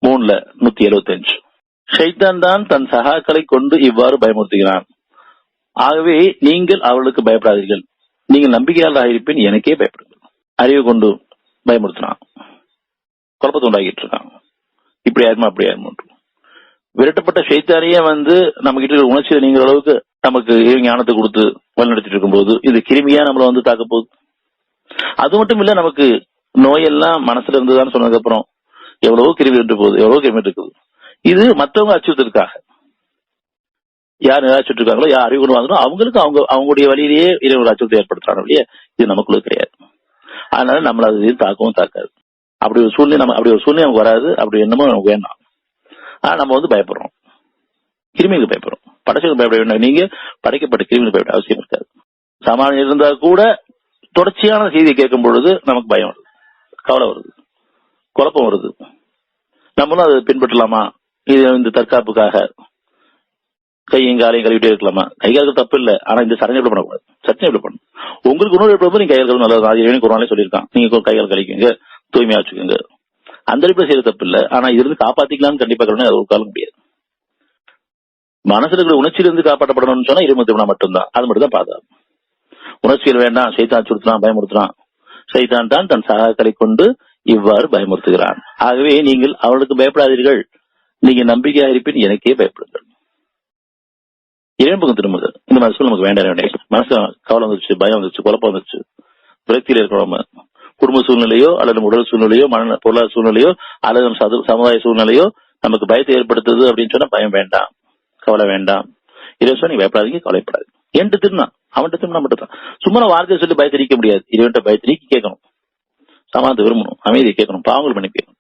3ல 175. ஷைத்தான் தான் தன் சகாக்களை கொண்டு இவ்வாறு பயமுறுத்துகிறான். ஆகவே நீங்கள் அவர்களுக்கு பயப்படாதீர்கள், நீங்கள் நம்பிக்கையாளராக இருப்பின் எனக்கே பயப்படுங்கள். அறிவு கொண்டு பயமுறுத்தினான், குழப்பத்தை உண்டாக்கிட்டு இருக்கான். இப்படி ஆயிருமா அப்படி ஆயிருமா. விரட்டப்பட்ட ஷைத்தானியே நம்ம கிட்ட உணர்ச்சியை நீங்கிற அளவுக்கு நமக்கு ஞானத்தை கொடுத்து வழிநடத்திட்டு இருக்கும்போது இது கிருமியா நம்மள தாக்க போகுது. அது மட்டும் இல்ல, நமக்கு நோயெல்லாம் மனசுல இருந்துதான் சொன்னதுக்கு அப்புறம் எவ்வளவோ கிருமி இருந்து போகுது, எவ்வளவோ கிருமி இருக்குது. இது மற்றவங்க அச்சுறுத்தலுக்காக. யார் நிராச்சுட்டு இருக்காங்களோ, யார் அறிவு கொண்டு வாங்கணும், அவங்களுக்கு அவங்களுடைய வழியிலேயே இறைவன் அச்சுறுத்தலை ஏற்படுத்துறாங்க இல்லையா. இது நமக்குள்ள கிடையாது. அதனால நம்மள அது தாக்கவும் தாக்காது. அப்படி ஒரு சூழ்நிலை நமக்கு வராது. அப்படி என்னமோ நமக்கு வேண்டாம். ஆனா நம்ம பயப்படுறோம், கிருமிக்கு பயப்படுறோம். படைச்சலுக்கு பயப்பட வேண்டாம். நீங்க படைக்கப்பட்ட கிருமிக்கு பயப்பட அவசியம் இருக்காது. சாமானியம் இருந்தா கூட தொடர்ச்சியான செய்தியை கேட்கும் பொழுது நமக்கு பயம் வருது, கவலை வருது, குழப்பம் வருது. நம்மளும் அதை பின்பற்றலாமா? இது இந்த தற்காப்புக்காக கையும் காலையும் கழுவிட்டே இருக்கலாமா? கைகாலுக்கு தப்பு இல்லை, ஆனா இந்த சடங்கு எப்படி பண்ணக்கூடாது, சட்டனை எப்படி பண்ணணும். உங்களுக்கு உணவு எப்படி நீங்க கைகால் நல்லது, அது ஒரு நாளே சொல்லியிருக்கான். நீங்க கைகால் கழிக்குங்க, தூய்மையா வச்சுக்கோங்க. அந்த அடிப்படை செய்யறது தப்பு இல்லை. ஆனா இது இருந்து காப்பாத்திக்கலாம்னு கண்டிப்பா அது ஒரு காலம் முடியாது. மனசுல இருக்கிற உணர்ச்சியிலிருந்து காப்பாற்றப்படணும்னு சொன்னா இறைமத்துவனா மட்டும்தான். அது மட்டும் தான் பாதுகாப்பு. உணர்ச்சிகள் வேண்டாம். சைத்தான் அச்சுறுத்தலாம், பயமுறுத்தலாம். சைத்தான் தான் தன் சகாக்களை கொண்டு இவ்வாறு பயமுறுத்துகிறான். ஆகவே நீங்கள் அவர்களுக்கு பயப்படாதீர்கள், நீங்க நம்பிக்கையாக இருப்பின் எனக்கே பயப்படுங்கள். இறைவன் திரும்புது. இந்த மாதிரி சொல்ல நமக்கு வேண்டாம். மனசு கவலை வந்துச்சு, பயம் வந்துச்சு, குழப்பம் வந்துச்சு, விரக்தியில இருக்கிறோம். குடும்ப சூழ்நிலையோ அல்லது உடல் சூழ்நிலையோ, பொருளாதார சூழ்நிலையோ அல்லது சமுதாய சூழ்நிலையோ நமக்கு பயத்தை ஏற்படுத்துது அப்படின்னு சொன்னா பயம் வேண்டாம், கவலை வேண்டாம். இறைவன் நீங்க பயப்படாதீங்க, கவலைப்படாது. என்கிட்ட திரும்பினா அவன்கிட்ட திரும்பினா மட்டும் தான். சும்மா வார்த்தையை சொல்லி பயத்தை நீக்க முடியாது. இறைவன்கிட்ட பயத்தை நீக்கி கேட்கணும், சமாதானத்தை விரும்பணும், அமைதியை கேட்கணும், பாவங்கள் பண்ணி கேட்கணும்.